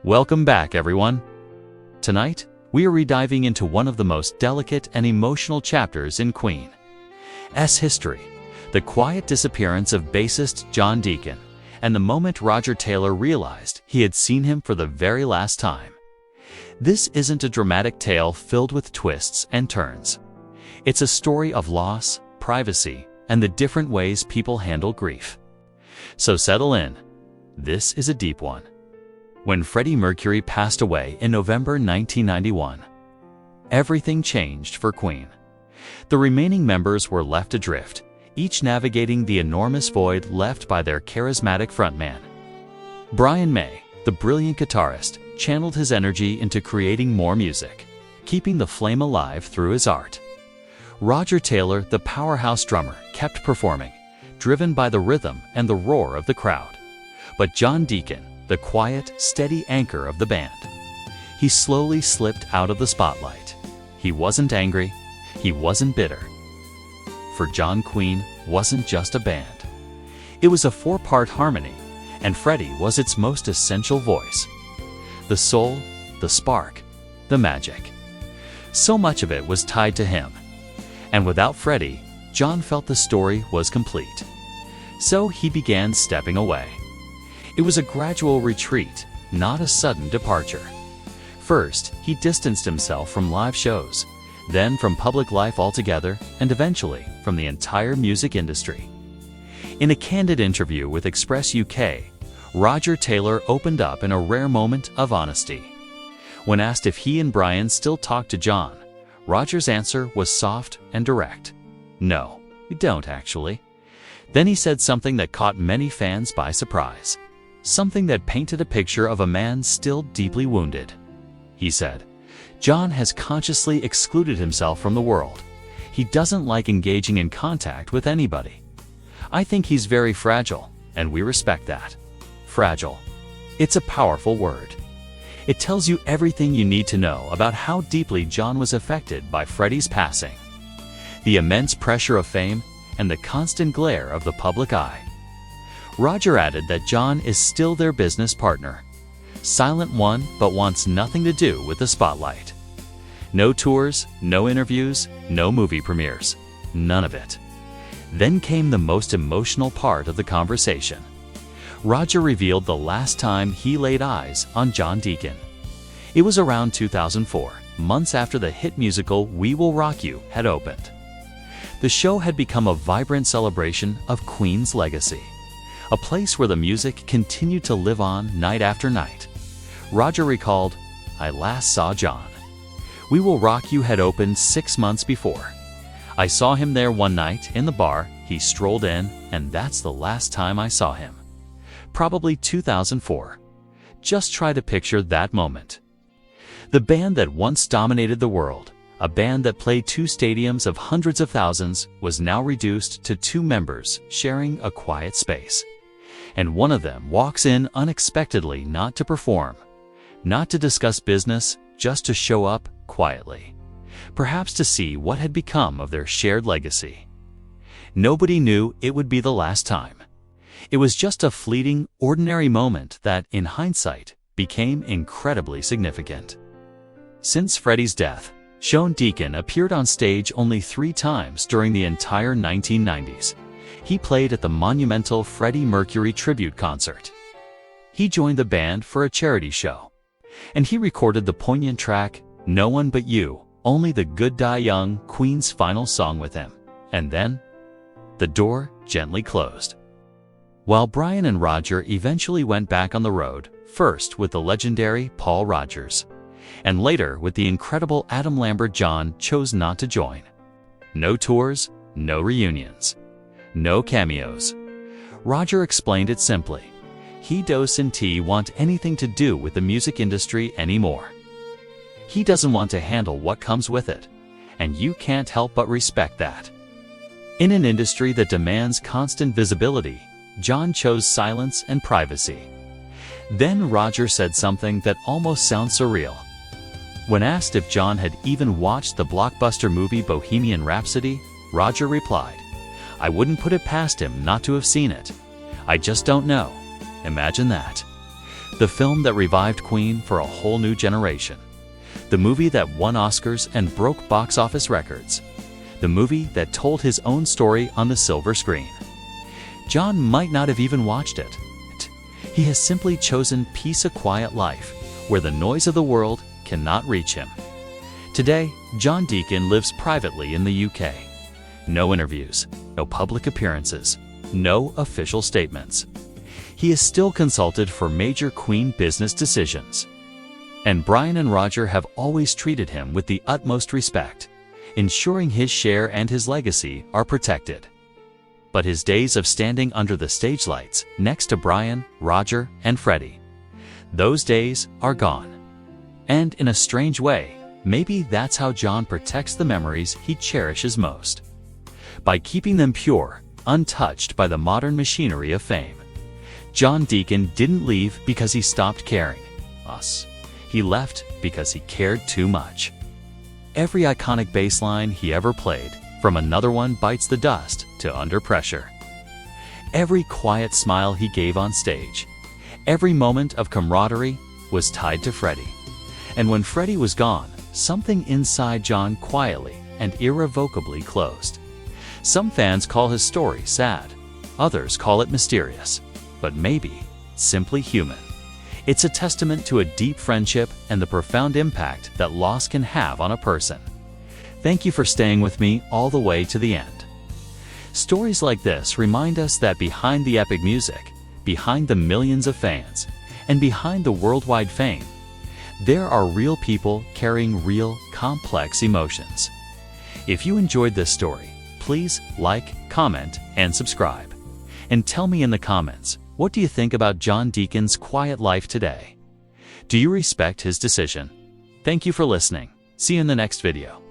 Welcome back, everyone. Tonight, we are rediving into one of the most delicate and emotional chapters in Queen's history, the quiet disappearance of bassist John Deacon, and the moment Roger Taylor realized he had seen him for the very last time. This isn't a dramatic tale filled with twists and turns. It's a story of loss, privacy, and the different ways people handle grief. So settle in. This is a deep one. When Freddie Mercury passed away in November 1991, everything changed for Queen. The remaining members were left adrift, each navigating the enormous void left by their charismatic frontman. Brian May, the brilliant guitarist, channeled his energy into creating more music, keeping the flame alive through his art. Roger Taylor, the powerhouse drummer, kept performing, driven by the rhythm and the roar of the crowd. But John Deacon, the quiet, steady anchor of the band, he slowly slipped out of the spotlight. He wasn't angry, he wasn't bitter. For John, Queen wasn't just a band. It was a four-part harmony, and Freddie was its most essential voice. The soul, the spark, the magic. So much of it was tied to him. And without Freddie, John felt the story was complete. So he began stepping away. It was a gradual retreat, not a sudden departure. First, he distanced himself from live shows, then from public life altogether, and eventually from the entire music industry. In a candid interview with Express UK, Roger Taylor opened up in a rare moment of honesty. When asked if he and Brian still talked to John, Roger's answer was soft and direct. No, we don't actually. Then he said something that caught many fans by surprise. Something that painted a picture of a man still deeply wounded. He said, "John has consciously excluded himself from the world. He doesn't like engaging in contact with anybody. I think he's very fragile, and we respect that." Fragile. It's a powerful word. It tells you everything you need to know about how deeply John was affected by Freddie's passing. The immense pressure of fame and the constant glare of the public eye. Roger added that John is still their business partner. Silent one, but wants nothing to do with the spotlight. No tours, no interviews, no movie premieres. None of it. Then came the most emotional part of the conversation. Roger revealed the last time he laid eyes on John Deacon. It was around 2004, months after the hit musical We Will Rock You had opened. The show had become a vibrant celebration of Queen's legacy. A place where the music continued to live on night after night. Roger recalled, "I last saw John. We Will Rock You had opened 6 months before. I saw him there one night in the bar, he strolled in, and that's the last time I saw him." Probably 2004. Just try to picture that moment. The band that once dominated the world, a band that played 2 stadiums of hundreds of thousands, was now reduced to 2 members sharing a quiet space. And one of them walks in unexpectedly, not to perform, not to discuss business, just to show up quietly, perhaps to see what had become of their shared legacy. Nobody knew it would be the last time. It was just a fleeting, ordinary moment that, in hindsight, became incredibly significant. Since Freddie's death, John Deacon appeared on stage only 3 times during the entire 1990s. He played at the monumental Freddie Mercury tribute concert. He joined the band for a charity show. And he recorded the poignant track, No One But You, Only the Good Die Young, Queen's final song with him. And then, the door gently closed. While Brian and Roger eventually went back on the road, first with the legendary Paul Rodgers, and later with the incredible Adam Lambert, John chose not to join. No tours, no reunions. No cameos. Roger explained it simply. He doesn't want anything to do with the music industry anymore. He doesn't want to handle what comes with it, and you can't help but respect that. In an industry that demands constant visibility, John chose silence and privacy. Then Roger said something that almost sounds surreal. When asked if John had even watched the blockbuster movie Bohemian Rhapsody, Roger replied, "I wouldn't put it past him not to have seen it. I just don't know." Imagine that. the film that revived Queen for a whole new generation, the movie that won Oscars and broke box office records, the movie that told his own story on the silver screen. John might not have even watched it. He has simply chosen peace, a quiet life, where the noise of the world cannot reach him. Today, John Deacon lives privately in the UK. No interviews, no public appearances, no official statements. He is still consulted for major Queen business decisions. And Brian and Roger have always treated him with the utmost respect, ensuring his share and his legacy are protected. But his days of standing under the stage lights next to Brian, Roger, and Freddie, those days are gone. And in a strange way, maybe that's how John protects the memories he cherishes most. By keeping them pure, untouched by the modern machinery of fame. John Deacon didn't leave because he stopped caring us. He left because he cared too much. Every iconic bass line he ever played, from Another One Bites the Dust to Under Pressure. Every quiet smile he gave on stage. Every moment of camaraderie was tied to Freddie. And when Freddie was gone, something inside John quietly and irrevocably closed. Some fans call his story sad, others call it mysterious, but maybe simply human. It's a testament to a deep friendship and the profound impact that loss can have on a person. Thank you for staying with me all the way to the end. Stories like this remind us that behind the epic music, behind the millions of fans, and behind the worldwide fame, there are real people carrying real, complex emotions. If you enjoyed this story, please like, comment, and subscribe. And tell me in the comments, what do you think about John Deacon's quiet life today? Do you respect his decision? Thank you for listening. See you in the next video.